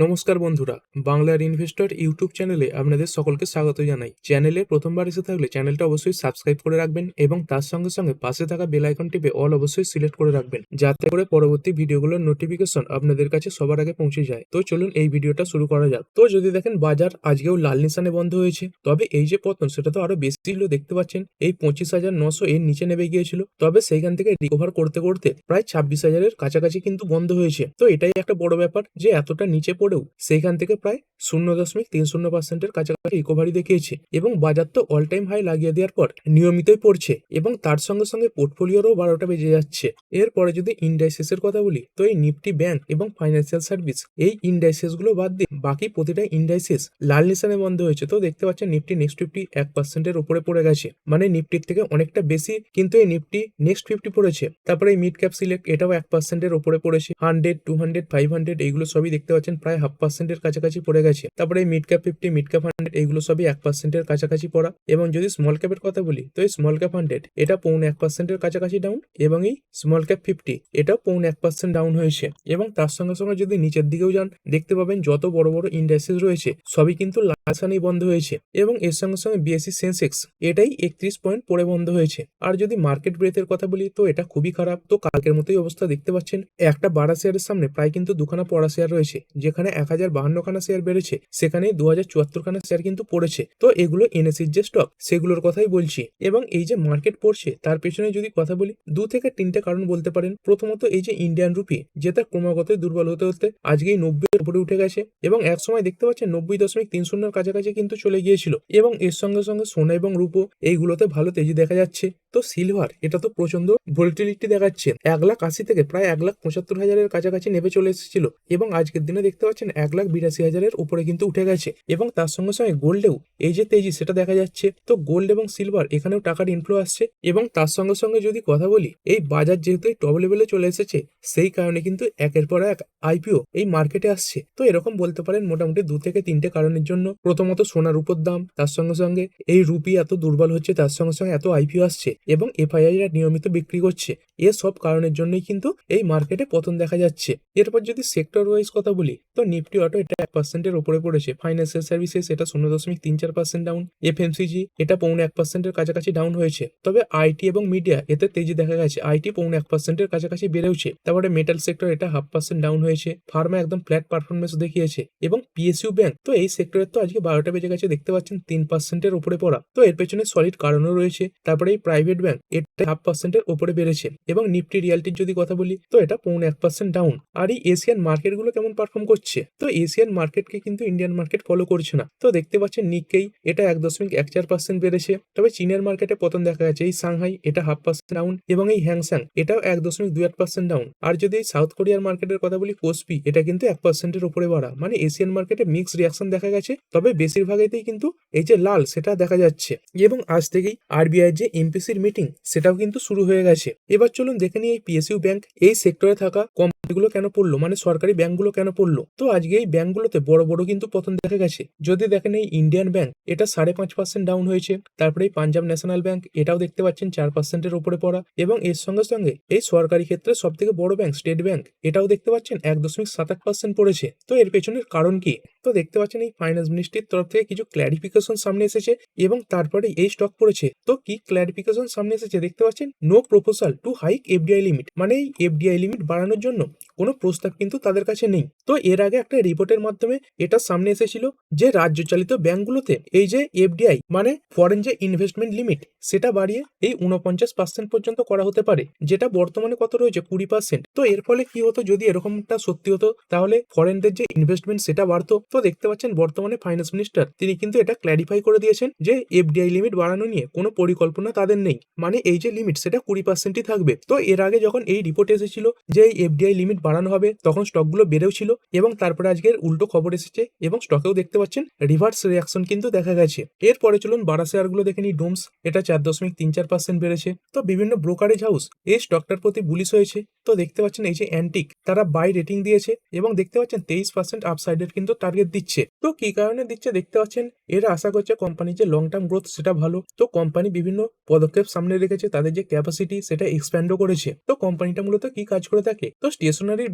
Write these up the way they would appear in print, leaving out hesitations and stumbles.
নমস্কার বন্ধুরা, বাংলার ইনভেস্টর ইউটিউব চ্যানেলে আপনাদের সকলকে স্বাগত জানাই। চ্যানেলে প্রথমবার এসে থাকলে চ্যানেলটা অবশ্যই সাবস্ক্রাইব করে রাখবেন এবং তার সঙ্গে সঙ্গে পাশে থাকা বেল আইকন টিপে অল অবশ্যই সিলেক্ট করে রাখবেন, যাতে করে পরবর্তী ভিডিওগুলোর নোটিফিকেশন আপনাদের কাছে সবার আগে পৌঁছে যায়। তো চলুন এই ভিডিওটা শুরু করা যাক। তো যদি দেখেন বাজার আজকেও লাল নিশানে বন্ধ হয়েছে, তবে এই যে পতন সেটা তো আরো বেশি ছিল, দেখতে পাচ্ছেন এই 25,900 এর নিচে নেমে গিয়েছিল, তবে সেইখান থেকে রিকভার করতে করতে প্রায় 26,000-এর কাছাকাছি কিন্তু বন্ধ হয়েছে। তো এটাই একটা বড় ব্যাপার যে এতটা নিচে পড়েও সেইখান থেকে প্রায় 0.30% কাছাকাছি রিকভারি দেখিয়েছে এবং বাজার তো অল টাইম হাই লাগিয়ে দেওয়ার পর নিয়মিতই পড়ছে এবং তার সঙ্গে সঙ্গে পোর্টফোলিওরও 12টা বেজে যাচ্ছে। এরপরে যদি ইন্ডাইসেসের কথা বলি, তো এই নিফটি ব্যাংক এবং ফাইন্যান্সিয়াল সার্ভিস এই ইন্ডাইসেস গুলো বাদ দিয়ে বাকি প্রতিটা ইন্ডাইসেস লাল নিশানে বন্ধ হয়েছে। তো দেখতে পাচ্ছেন নিফটি নেক্সট 50 1%-এর উপরে পড়ে গেছে, মানে নিফটির থেকে অনেকটা বেশি কিন্তু এই নিফটি নেক্সট 50 পড়েছে। তারপরে এই মিড ক্যাপ সিলেক্ট এটাও 1%-এর উপরে পড়েছে। 100, 200, 500 এইগুলো সবই দেখতে পাচ্ছেন প্রায় 0.5%-এর কাছাকাছি পড়ে গেছে। তারপরে এই মিড ক্যাপ 50, মিড ক্যাপ 100 এইগুলো সবই 1%-এর কাছাকাছি পড়া। এবং যদি স্মল ক্যাপের কথা বলি, তো এই স্মল ক্যাপ 100 এটা 0.25%-এর কাছাকাছি ডাউন এবং এই স্মল ক্যাপ 50 এটাও 0.1% ডাউন হয়েছে। এবং তার সঙ্গে সঙ্গে যদি নিচের দিকেও যান, দেখতে পাবেন যত বড় বড় ইন্ডাস্ট্রিজ রয়েছে সবই কিন্তু লালসানেই বন্ধ হয়েছে। এবং এর সঙ্গে সঙ্গে বিএসসি সেন্সেক্স এটাই 31 পয়েন্ট পড়ে বন্ধ হয়েছে। আর যদি মার্কেট ব্রেথের কথা বলি, তো এটা খুবই খারাপ। তো কালকের মতোই অবস্থা, দেখতে পাচ্ছেন একটা বাড়া শেয়ারের সামনে প্রায় কিন্তু দুখানা পড়া শেয়ার রয়েছে। যেখানে 1052 খানা শেয়ার বেড়েছে, সেখানে 2074 খানা শেয়ার কিন্তু পড়েছে। তো এগুলো এনএসির যে স্টক সেগুলোর কথাই বলছি। এবং এই যে মার্কেট পড়ছে তার পেছনে যদি কথা বলি, 2 থেকে 3টে কারণ বলতে পারেন। প্রথমত এই যে ইন্ডিয়ান রুপি, যেটা ক্রমাগত দুর্বল হতে হতে আজকেই 90-এর উপরে উঠে গেছে এবং এক সময় দেখতে পাচ্ছেন 90.30-এর কাছাকাছি কিন্তু চলে গিয়েছিল। এবং এর সঙ্গে সঙ্গে সোনা এবং রূপো এইগুলোতে ভালো তেজি দেখা যাচ্ছে। তো সিলভার এটা তো প্রচন্ড ভোল্টিলিটি দেখাচ্ছে, 1,80,000 থেকে প্রায় 1,75,000-এর কাছাকাছি নেমে চলে এসেছিল এবং আজকের দিনে দেখতে পাচ্ছেন 1,82,000-এর উপরে কিন্তু উঠে গেছে। এবং তার সঙ্গে সঙ্গে গোল্ডেও এই যে তেজি সেটা দেখা যাচ্ছে। তো গোল্ড এবং সিলভার এখানেও টাকার ইনফ্লো আসছে। এবং তার সঙ্গে সঙ্গে যদি কথা বলি, এই বাজার যেহেতু টপ লেভেলে চলে এসেছে, সেই কারণে কিন্তু একের পর এক আইপিও এই মার্কেটে আসছে। তো এরকম বলতে পারেন মোটামুটি 2 থেকে 3টে কারণের জন্য। প্রথমত সোনার উপর দাম, তার সঙ্গে সঙ্গে এই রুপি এত দুর্বল হচ্ছে, তার সঙ্গে সঙ্গে এত আইপিও আসছে এবং এফআইআইরা নিয়মিত বিক্রি করছে। এসব কারণের জন্যই কিন্তু এই মার্কেটে পতন দেখা যাচ্ছে। এরপর যদি সেক্টর ওয়াইজ কথা বলি, তো নিফটি অটো এটা 1%-এর উপরে পড়েছে। ফাইন্যান্সিয়াল সার্ভিসেস এটা 0.34% ডাউন। এফএমসিজি এটা 0.1%-এর কাছাকাছি ডাউন হয়েছে। তবে আইটি এবং মিডিয়া এতে তেজি দেখা গেছে, আইটি 0.1%-এর কাছাকাছি বেড়েছে। তারপরে মেটাল সেক্টর এটা 0.5% ডাউন হয়েছে। ফার্মা একদম ফ্ল্যাট পারফরমেন্স দেখিয়েছে। এবং পিএসইউ ব্যাংক তো এই সেক্টরের তো আজকে 12টা বেজে গেছে, দেখতে পাচ্ছেন 3%-এর উপরে পড়া। তো এর পেছনে সলিড কারণও রয়েছে। তারপরে এই প্রাইভেট ব্যাংক এটা 0.5%-এর উপরে বেড়েছে। এবং নিফটি রিয়ালটির যদি কথা বলি, তো এটা 0.1% ডাউন। আর এই এশিয়ান মার্কেটগুলো কেমন পারফর্ম করছে, তো এশিয়ান মার্কেটকে কিন্তু ইন্ডিয়ান মার্কেট ফলো করছে না। তো দেখতে পাচ্ছেন নিক্কেই এটা 1.14% বেড়েছে। তবে চীনের মার্কেটে পতন দেখা গেছে। এই সাংহাই এটা 0.5% ডাউন এবং এই হ্যাংসাং এটাও 1.28% ডাউন। আর যদি এই সাউথ কোরিয়ার মার্কেটের কথা বলি, কোসপি এটা কিন্তু 1%-এর উপরে বাড়া। মানে এশিয়ান মার্কেটে মিক্স রিয়াকশন দেখা গেছে, তবে বেশিরভাগেতেই কিন্তু এই যে লাল সেটা দেখা যাচ্ছে। এবং আজ থেকেই আরবিআই যে এমপিসির মিটিং সেটাও কিন্তু শুরু হয়ে গেছে। এবার চলুন দেখে নিই এই পিএসইউ ব্যাংক এই সেক্টরে থাকা কোম্পানিগুলো কেন পড়লো, মানে সরকারি ব্যাংকগুলো কেন পড়লো। তো আজকে এই ব্যাংকগুলোতে বড় বড় কিন্তু পতন দেখা গেছে। যদি দেখেন এই ইন্ডিয়ান ব্যাংক এটা 5.5% ডাউন হয়েছে। তারপরে এই পাঞ্জাব ন্যাশনাল ব্যাংক এটাও দেখতে পাচ্ছেন 4%-এর উপরে পড়া। এবং এর সঙ্গে সঙ্গে এই সরকারি ক্ষেত্রে সব থেকে বড় ব্যাংক স্টেট ব্যাংক এটাও দেখতে পাচ্ছেন 1.78% পড়েছে। তো এর পেছনের কারণ কি, তো দেখতে পাচ্ছেন এই ফাইন্যান্স মিনিস্ট্রির তরফ থেকে কিছু ক্ল্যারিফিকেশন সামনে এসেছে এবং তারপরে এই স্টক পড়েছে। তো কি ক্ল্যারিফিকেশন সামনে এসেছে, দেখতে পাচ্ছেন no proposal to hike FDI limit, মানে এই এফডিআই লিমিট বাড়ানোর জন্য কোনো প্রস্তাব কিন্তু তাদের কাছে নেই। তো এর আগে একটা রিপোর্টের মাধ্যমে এটা সামনে এসেছিল যে রাজ্য চালিত ব্যাংকগুলোতে এই যে এফডিআই মানে ফরেন যে ইনভেস্টমেন্ট লিমিট সেটা বাড়িয়ে এই 49% পর্যন্ত করা হতে পারে, যেটা বর্তমানে কত রয়েছে 20%। তো এর ফলে কি হতো, যদি এরকমটা সত্যি হতো তাহলে ফরেনদের যে ইনভেস্টমেন্ট সেটা বাড়তো। তো দেখতে পাচ্ছেন বর্তমানে ফাইন্যান্স মিনিস্টার তিনি কিন্তু এটা ক্ল্যারিফাই করে দিয়েছেন যে এফডিআই লিমিট বাড়ানো নিয়ে কোনো পরিকল্পনা তাদের নেই, মানে এই যে লিমিট সেটা 20%-ই থাকবে। তো এর আগে যখন এই রিপোর্ট এসেছিল যে এই এফডিআই লিমিট বাড়ানো হবে, তখন স্টকগুলো বেড়েও ছিল এবং তারপরে আজকের উল্টো খবর এসেছে এবং স্টকেও দেখতে পাচ্ছেন রিভার্স রিয়াকশন কিন্তু দেখা গেছে। এরপরে চলুন বাড়া শেয়ারগুলো দেখে নিই। ডোমস এটা 4.34% বেড়েছে। তো বিভিন্ন ব্রোকারেজ হাউস এই স্টকটার প্রতি বুলিশ হয়েছে। তো দেখতে পাচ্ছেন এই যে অ্যান্টিক তারা বাই রেটিং দিয়েছে এবং দেখতে পাচ্ছেন 23% আপসাইডের কিন্তু টার্গেট দিচ্ছে। তো কি কারণে দিচ্ছে, দেখতে পাচ্ছেন এরা আশা করছে কোম্পানির যে লং টার্ম গ্রোথ সেটা ভালো। তো কোম্পানি বিভিন্ন পদক্ষেপ সামনে রেখেছে, তাদের যে ক্যাপাসিটি সেটা এক্সপ্যান্ডও করেছে। তো কোম্পানিটা মূলত কি কাজ করে থাকে, তো স্টেশনারির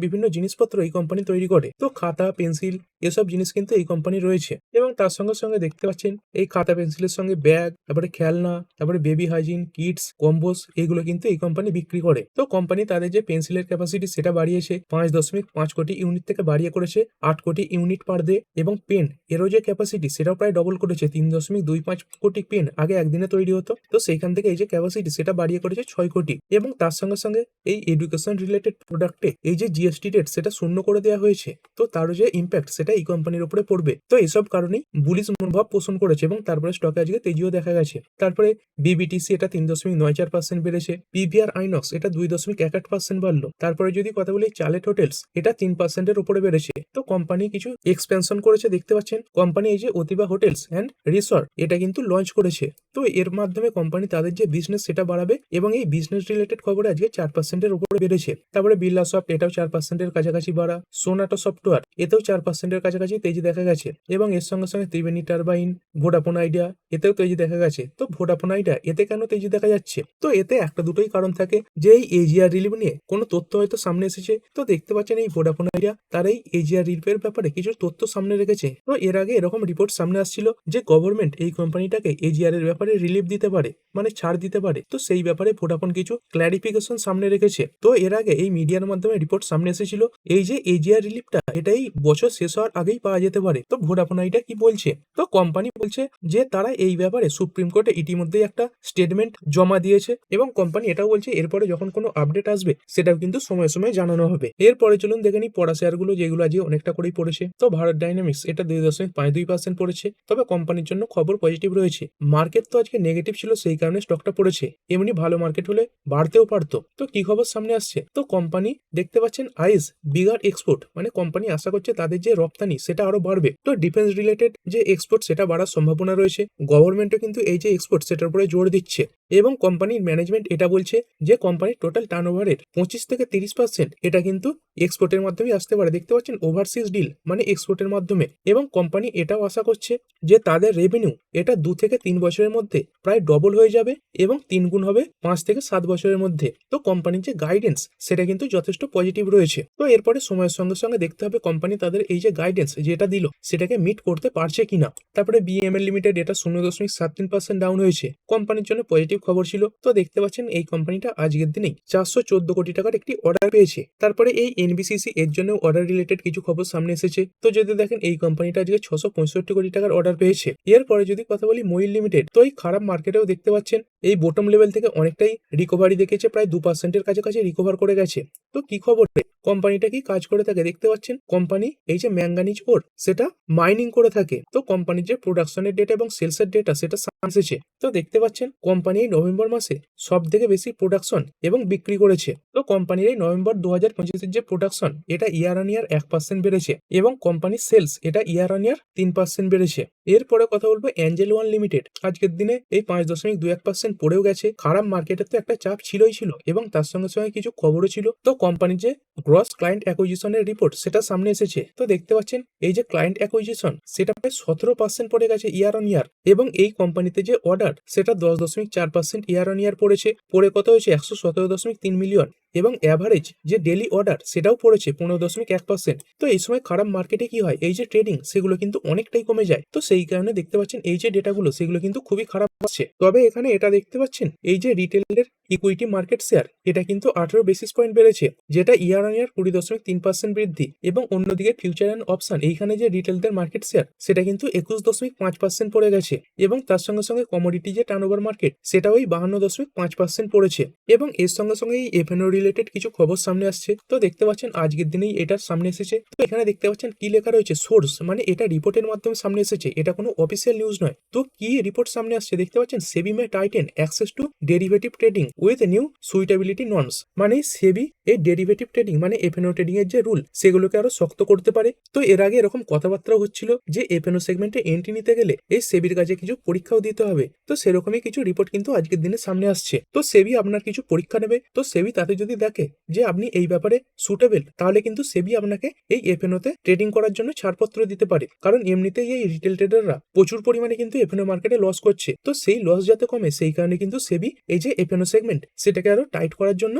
বিভিন্ন জিনিসপত্র এই কোম্পানি তৈরি করে। তো খাতা, পেন্সিল এসব জিনিস কিন্তু এই কোম্পানি রয়েছে। এবং তার সঙ্গে সঙ্গে দেখতে পাচ্ছেন এই খাতা পেন্সিলের সঙ্গে ব্যাগ, তারপরে খেলনা, তারপরে বেবি হাইজিন কিটস, কম্বোস, এগুলো কিন্তু এই কোম্পানি বিক্রি করে। তো কোম্পানি তাদের যে পেন্সিলের ক্যাপাসিটি সেটা বাড়িয়েছে 5.5 কোটি ইউনিট থেকে বাড়িয়ে করেছে 8 কোটি ইউনিট পার ডে। এবং পেন এরও যে ক্যাপাসিটি সেটাও প্রায় ডবল করেছে, 3.25 কোটি পেন আগে একদিনে তৈরি হতো, তো সেইখান থেকে এই যে ক্যাপাসিটি সেটা বাড়িয়ে করেছে 6 কোটি। এবং তার সঙ্গে সঙ্গে এই এডুকেশন রিলেটেড প্রোডাক্টে এই যে জিএসটি রেট সেটা শূন্য করে দেওয়া হয়েছে, তো তারও যে ইম্প্যাক্ট সেটা এই কোম্পানির উপরে পড়বে। তো এইসব কারণেই বুলিশ মনোভাব পোষণ করেছে এবং তারপরে স্টকে আজকে তেজিও দেখা গেছে। তারপরে বিবিটিসি এটা 3.94% বেড়েছে, পিভিআর আইনক্স এটা 2.18% বাড়লো। তারপরে যদি কথা বলি চার্লেট হোটেলস এটা 3% উপরে বেড়েছে। তো কোম্পানি কিছু এক্সপেনশন করেছে, দেখতে পাচ্ছেন কোম্পানি এই যে অতিবা হোটেলস অ্যান্ড রিসর্ট এটা কিন্তু লঞ্চ করেছে। তো এর মাধ্যমে কোম্পানি তাদের যে বিজনেস সেটা বাড়াবে এবং এই বিজনেস রিলেটেড খবরে আজকে 4% উপরে বেড়েছে। তারপরে বিড়লা সফট এটাও 4% কাছাকাছি বাড়া, সোনাটো সফটওয়্যার এতেও 4% কাছাকাছি তেজি দেখা গেছে। এবং এর সঙ্গে সঙ্গে ত্রিবেণী টারবাইন, ভোডাফোন আইডিয়া এতেও তেজি দেখা গেছে। তো ভোডাফোন আইডিয়া এতে কেন তেজি দেখা যাচ্ছে? তো এতে একটা দুটোই কারণ থাকে, যে এই এজিআর রিলিফ নিয়ে কোনো তথ্য হয়তো সামনে এসেছে। তো দেখতে পাচ্ছেন এই ভোডাফোন আইডিয়া তার এই এজিআর রিলিফের ব্যাপারে কিছু তথ্য সামনে রেখেছে। তো এর আগে এরকম রিপোর্ট সামনে আসছিল যে গভর্নমেন্ট এই কোম্পানিটাকে এজিআর এর ব্যাপারে রিলিফ দিতে পারে, মানে ছাড় দিতে পারে। তো সেই ব্যাপারে ভোডাফোন কিছু ক্ল্যারিফিকেশন সামনে রেখেছে। তো এর আগে এই মিডিয়ার মাধ্যমে রিপোর্ট সামনে এসেছিল এই যে এজিআর রিলিফটা এটাই বছর শেষ হওয়ার আগেই পাওয়া যেতে পারে। তো ভোডাফোন আইডিয়া কি বলছে? তো কোম্পানি বলছে যে তারা এই ব্যাপারে সুপ্রিম কোর্টে ইতিমধ্যেই একটা স্টেটমেন্ট জমা দিয়েছে এবং কোম্পানি এটাও বলছে এরপরে যখন কোনো আপডেট আসবে সেটাও কিন্তু সময় সময় জানানো হবে। এরপরে চলুন দেখে নিই পড়া শেয়ারগুলো, যেগুলো আজকে অনেকটা করেই পড়েছে। তো ভারত ডাইনামিক্স এটা 2.52% পড়েছে, তবে কোম্পানির জন্য খবর পজিটিভ রয়েছে। মার্কেট তো আজকে নেগেটিভ ছিল, সেই কারণে স্টকটা পড়েছে, এমনি ভালো মার্কেট হলে বাড়তেও পারতো। তো কি খবর সামনে আসছে? তো কোম্পানি দেখতে পাচ্ছেন আইস বিগার এক্সপোর্ট, মানে কোম্পানি আশা করছে তাদের যে রপ্তানি সেটা আরো বাড়বে। তো ডিফেন্স রিলেটেড যে এক্সপোর্ট সেটা বাড়ার সম্ভাবনা রয়েছে। গভর্নমেন্টও কিন্তু এই যে এক্সপোর্ট সেটার উপরে জোর দিচ্ছে এবং কোম্পানির ম্যানেজমেন্ট এটা বলছে যে কোম্পানির টোটাল টার্নওভারের 25 থেকে 30% এটা কিন্তু এক্সপোর্টের মাধ্যমে আসতে পারে। দেখতে পাচ্ছেন ওভারসিজ ডিল মানে এক্সপোর্টের মাধ্যমে। এবং কোম্পানি এটাও আশা করছে যে তাদের রেভিনিউ এটা 2 থেকে 3 বছরের মধ্যে প্রায় ডবল হয়ে যাবে এবং 3 গুণ হবে 5 থেকে 7 বছরের মধ্যে। তো কোম্পানির যে গাইডেন্স সেটা কিন্তু যথেষ্ট পজিটিভ রয়েছে। তো এরপরে সময়ের সঙ্গে সঙ্গে দেখতে হবে কোম্পানি তাদের এই যে গাইডেন্স যেটা দিল সেটাকে মিট করতে পারছে কিনা। তারপরে বিএমএল লিমিটেড এটা 0.73% ডাউন হয়েছে, কোম্পানির জন্য পজিটিভ খবর ছিল। তো দেখতে পাচ্ছেন এই কোম্পানিটা আজকের দিনেই 414 কোটি টাকার একটি অর্ডার পেয়েছে। তারপরে এই এনবিসিসি এর জন্য অর্ডার রিলেটেড কিছু খবর সামনে এসেছে। তো যদি দেখেন এই কোম্পানিটা আজকে 665 কোটি টাকার অর্ডার পেয়েছে। এরপরে যদি কথা বলি মইল লিমিটেড, তো এই খারাপ মার্কেটেও দেখতে পাচ্ছেন এই বটম লেভেল থেকে অনেকটাই রিকভারি দেখেছে, প্রায় 2%-এর কাছাকাছি রিকভার করে গেছে। তো কি খবর কোম্পানিটা কি কাজ করে থাকে? দেখতে পাচ্ছেন কোম্পানি এই যে ম্যাঙ্গানিজ ওর সেটা মাইনিং করে থাকে। তো কোম্পানির যে প্রোডাকশনের ডেটা এবং সেলসের ডেটা সেটা এসেছে। তো দেখতে পাচ্ছেন কোম্পানি এই নভেম্বর মাসে সব থেকে বেশি প্রোডাকশন এবং বিক্রি করেছে। তো কোম্পানির এই নভেম্বর 2025-এর যে প্রোডাকশন এটা ইয়ার অন ইয়ার 1% বেড়েছে এবং কোম্পানির সেলস এটা ইয়ার অন ইয়ার 3% বেড়েছে। এরপরে কথা বলবো অ্যাঞ্জেল ওয়ান লিমিটেড, আজকের দিনে এই 5.21% পড়েও গেছে। খারাপ মার্কেটের তো একটা চাপ ছিলই ছিল এবং তার সঙ্গে সঙ্গে কিছু খবরও ছিল। তো কোম্পানির যে গ্রস ক্লায়েন্ট অ্যাকুইজিশনের রিপোর্ট সেটা সামনে এসেছে। তো দেখতে পাচ্ছেন এই যে ক্লায়েন্ট অ্যাকুইজিশন সেটা প্রায় 17% পড়ে গেছে ইয়ার অন ইয়ার এবং এই কোম্পানিতে যে অর্ডার সেটা 10.4% ইয়ার অন ইয়ার পড়েছে। পড়ে কত হয়েছে 117.3 মিলিয়ন এবং অ্যাভারেজ যে ডেলি অর্ডার সেটাও পড়েছে 15.1%। তো এই সময় খারাপ মার্কেটে কি হয়, এই যে ট্রেডিং সেগুলো কিন্তু অনেকটাই কমে যায়। তো সেই কারণে দেখতে পাচ্ছেন এই যে ডেটাগুলো সেগুলো কিন্তু খুবই খারাপ আসছে। তবে এখানে এটা দেখতে পাচ্ছেন এই যে রিটেলের ইকুইটি মার্কেট শেয়ার এটা কিন্তু 18 বেসিস পয়েন্ট বেড়েছে, যেটা ইয়ার অন ইয়ার 20.3% বৃদ্ধি। এবং অন্যদিকে ফিউচার অ্যান্ড অপশন এইখানে যে রিটেলদের মার্কেট শেয়ার সেটা কিন্তু 21.5% পড়ে গেছে এবং তার সঙ্গে সঙ্গে কমোডিটি যে টার্নওভার মার্কেট সেটাও এই 52.5% পড়েছে। এবং এর সঙ্গে সঙ্গে এই এফএনও রিলেটেড কিছু খবর সামনে আসছে। তো দেখতে পাচ্ছেন আজকের দিনেই এটার সামনে এসেছে। তো এখানে দেখতে পাচ্ছেন কি লেখা রয়েছে সোর্স, মানে এটা রিপোর্টের মাধ্যমে সামনে এসেছে, এটা কোনো অফিসিয়াল নিউজ নয়। তো কি রিপোর্ট সামনে আসছে দেখতে পাচ্ছেন, SEBI may tighten access to derivative trading with new suitability norms, মানে সেবি এই ডেরিভেটিভ ট্রেডিং মানে এফএনও ট্রেডিং এর যে রুল সেগুলোকে আরো শক্ত করতে পারে। তো এর আগে এরকম কথাবার্তা হচ্ছিল যে এফএনও সেগমেন্টে এন্ট্রি নিতে গেলে এই সেবির কাছে কিছু পরীক্ষাও দিতে হবে। তো সেরকমই কিছু রিপোর্ট কিন্তু আজকের দিনে সামনে আসছে। তো সেবি আপনার কিছু পরীক্ষা নেবে, তো সেবি তাতে যদি দেখে যে আপনি এই ব্যাপারে সুটেবল, তাহলে কিন্তু সেবি আপনাকে এই এফএনওতে ট্রেডিং করার জন্য ছাড়পত্র দিতে পারে। কারণ এমনিতেই এই রিটেল ট্রেডাররা প্রচুর পরিমাণে কিন্তু এফএনও মার্কেটে লস করছে। তো সেই লস যাতে কমে সেই কারণে কিন্তু সেবি এই যে এফএনও সেগমেন্ট সেটাকে আরো টাইট করার জন্য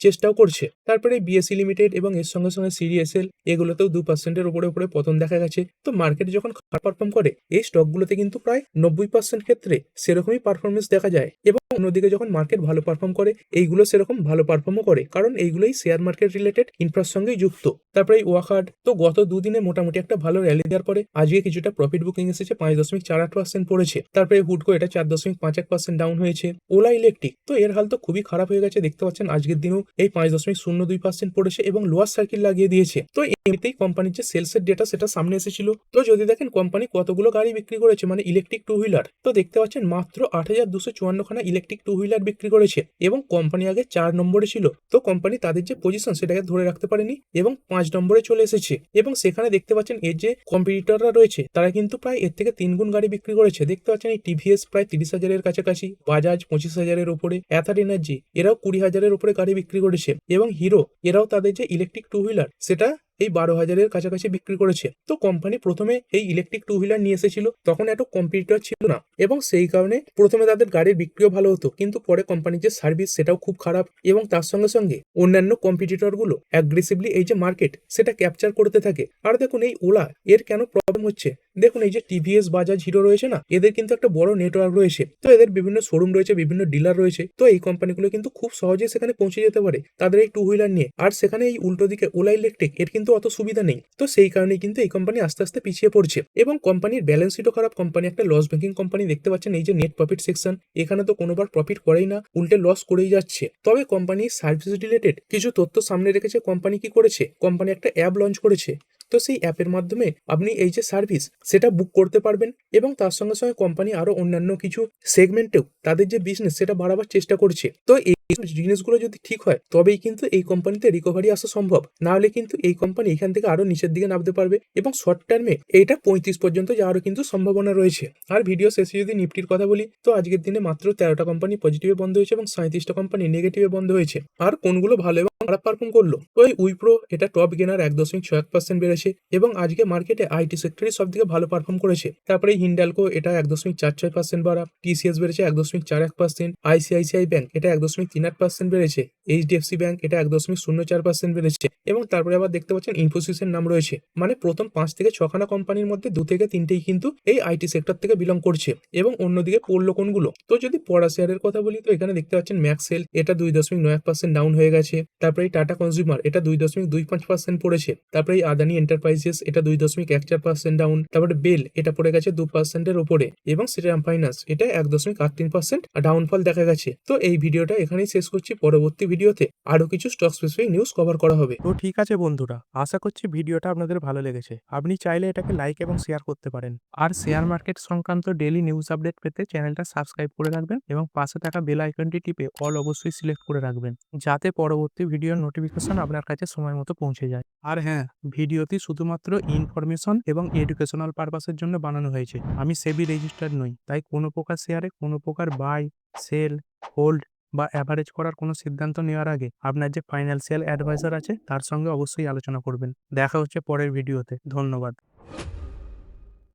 চেষ্টাও করছে। তারপরে বিএসসি লিমিটেড এবং এর সঙ্গে সঙ্গে সিডিএসএল এগুলোতেও 2% উপরে পতন দেখা গেছে। তো মার্কেট যখন খারাপ পারফর্ম করে এই স্টকগুলোতে কিন্তু প্রায় 90% ক্ষেত্রে সেরকমই পারফরমেন্স দেখা যায়, এবং অন্যদিকে যখন মার্কেট ভালো পারফর্ম করে এইগুলো সেরকম ভালো পারফর্মও করে, কারণ এইগুলোই শেয়ার মার্কেট রিলেটেড ইনফ্রার সঙ্গেই যুক্ত। তারপরে এই ওয়াকার্ড তো গত দুদিনে মোটামুটি একটা ভালো র্যালি দেওয়ার পরে আজকে কিছুটা প্রফিট বুকিং এসেছে, 5.48% পড়েছে। তারপরে হুডকো এটা 4.51% ডাউন হয়েছে। ওলা ইলেকট্রিক তো এর হাল তো খুবই খারাপ হয়ে গেছে, দেখতে পাচ্ছেন আজকের দিনেও এই 5.02% পড়েছে এবং লোয়ার সার্কিট লাগিয়ে দিয়েছে। তো এমনিতেই কোম্পানির যে সেলসের ডেটা সেটা সামনে এসেছিল। তো যদি দেখেন কোম্পানি কতগুলো গাড়ি বিক্রি করেছে মানে ইলেকট্রিক টু হুইলার, তো দেখতে পাচ্ছেন মাত্র 8,254 খানা ইলেকট্রিক টু হুইলার বিক্রি করেছে, এবং কোম্পানি আগে 4 নম্বরে ছিল। তো কোম্পানি তাদের যে পজিশন সেটাকে ধরে রাখতে পারেনি এবং 5 নম্বরে চলে এসেছে, এবং সেখানে দেখতে পাচ্ছেন এর যে কম্পিটিটররা রয়েছে তারা কিন্তু প্রায় এর থেকে 3 গুণ গাড়ি বিক্রি করেছে। দেখতে পাচ্ছেন এই টিভিএস প্রায় 30,000-এর কাছাকাছি, বাজাজ 25,000-এর উপরে, অ্যাথার এনার্জি এরাও 20,000-এর উপরে গাড়ি বিক্রি করেছে, এবং হিরো এরাও তাদের যে ইলেকট্রিক টু হুইলার সেটা এই 12,000-এর কাছাকাছি বিক্রি করেছে। তো কোম্পানি প্রথমে এই ইলেকট্রিক টু হুইলার নিয়ে এসেছিল, তখন এত কম্পিটিটর ছিল না, এবং সেই কারণে প্রথমে তাদের গাড়ির বিক্রিও ভালো হতো, কিন্তু পরে কোম্পানির যে সার্ভিস সেটাও খুব খারাপ, এবং তার সঙ্গে সঙ্গে অন্যান্য কম্পিটিটর গুলো অ্যাগ্রেসিভলি এই যে মার্কেট সেটা ক্যাপচার করতে থাকে। আর দেখুন এই ওলা এর কেন প্রবলেম হচ্ছে, দেখুন এই যে টিভিএস বাজাজ হিরো রয়েছে না, এদের কিন্তু একটা বড় নেটওয়ার্ক রয়েছে, তো এদের বিভিন্ন শোরুম রয়েছে, বিভিন্ন ডিলার রয়েছে, তো এই কোম্পানিগুলো কিন্তু খুব সহজেই সেখানে পৌঁছে যেতে পারে তাদের এই টু হুইলার নিয়ে। আর সেখানে এই উল্টো দিকে ওলা ইলেকট্রিক এর কিন্তু অত সুবিধা নেই, তো সেই কারণে কিন্তু এই কোম্পানি আস্তে আস্তে পিছিয়ে পড়ছে, এবং কোম্পানির ব্যালেন্স শিটও খারাপ। কোম্পানি একটা লস মেকিং কোম্পানি, দেখতে পাচ্ছেন এই যে নেট প্রফিট সেকশন, এখানে তো কোনোবার প্রফিট করেই না, উল্টে লস করেই যাচ্ছে। তবে কোম্পানি সার্ভিস রিলেটেড কিছু তথ্য সামনে রেখেছে। কোম্পানি কি করেছে, কোম্পানি একটা অ্যাপ লঞ্চ করেছে, তো সেই অ্যাপের মাধ্যমে আপনি এই যে সার্ভিস সেটা বুক করতে পারবেন, এবং তার সঙ্গে সঙ্গে কোম্পানি আরো অন্যান্য কিছু সেগমেন্টেও তাদের যে বিজনেস সেটা বাড়াবার চেষ্টা করছে। তো এই জিনিসগুলো যদি ঠিক হয় তবেই কিন্তু এই কোম্পানিতে রিকভারি আসা সম্ভব, না হলে কিন্তু এই কোম্পানি এখান থেকে আরো নিচের দিকে নামতে পারবে, এবং শর্ট টার্মে এইটা 35 পর্যন্ত যাওয়ারও কিন্তু সম্ভাবনা রয়েছে। আর ভিডিও শেষে যদি নিফটির কথা বলি, তো আজকের দিনে মাত্র 13টা কোম্পানি পজিটিভে বন্ধ হয়েছে এবং 37টা কোম্পানি নেগেটিভে বন্ধ হয়েছে। আর কোনগুলো ভালো এবং খারাপ পারফর্ম করলো, তো এই উইপ্রো এটা টপ গেনার 1.61% বেড়েছে, এবং আজকে মার্কেটে আইটি সেক্টরই সব থেকে ভালো পারফর্ম করেছে। তারপরে হিন্ডালকো এটা 1.46% বাড়া, টিসিএস বেড়েছে 1.41%, আইসিআইসিআই ব্যাংক এটা 1.38% বেড়েছে, এইচডিএফসি ব্যাংক এটা 1.04% বেড়েছে, এবং তারপরে আবার দেখতে পাচ্ছেন ইনফোসিসের নাম রয়েছে। মানে প্রথম 5 থেকে 6খানা কোম্পানির মধ্যে 2 থেকে 3টেই কিন্তু এই আইটি সেক্টর থেকে বিলং করছে, এবং অন্যদিকে পড়লো কোনগুলো, তো যদি পড়া শেয়ারের কথা বলি, তো এখানে দেখতে পাচ্ছেন ম্যাক্সেল এটা 2.91% ডাউন হয়ে গেছে। তারপরে এই টাটা কনজিউমার এটা 2.25% পড়েছে। তারপরে এই আদানি এন্টারপ্রাইজেস এটা 2.14% ডাউন। তারপরে বেল এটা পড়ে গেছে 2%-এর উপরে, এবং শ্রীরাম ফাইন্যান্স এটা 1.38% ডাউনফল দেখা গেছে। তো এই ভিডিওটা এখানেই শেষ করছি, পরবর্তী ভিডিওতে আরো কিছু স্টক স্পেসিফিক নিউজ কভার করা হবে। তো ঠিক আছে বন্ধুরা, আশা করছি ভিডিওটা আপনাদের ভালো লেগেছে। আপনি চাইলে এটাকে লাইক এবং শেয়ার করতে পারেন। আর শেয়ার মার্কেট সংক্রান্ত ডেইলি নিউজ আপডেট পেতে চ্যানেলটা সাবস্ক্রাইব করে রাখবেন, এবং পাশে থাকা বেল আইকনটি টিপে অল অবশ্যই সিলেক্ট করে রাখবেন, যাতে পরবর্তী ভিডিওর নোটিফিকেশন আপনার কাছে সময় মতো পৌঁছে যায়। আর হ্যাঁ, ভিডিওটি শুধুমাত্র ইনফরমেশন এবং এডুকেশনাল পারপাসের জন্য বানানো হয়েছে। আমি সেবি রেজিস্টার্ড নই, তাই কোনো প্রকার শেয়ারে কোনো প্রকার বাই, সেল, হোল্ড বা অ্যাভারেজ করার কোনো সিদ্ধান্ত নেওয়ার আগে আপনার যে ফাইন্যান্সিয়াল অ্যাডভাইজার আছে তার সঙ্গে অবশ্যই আলোচনা করবেন। দেখা হচ্ছে পরের ভিডিওতে। ধন্যবাদ।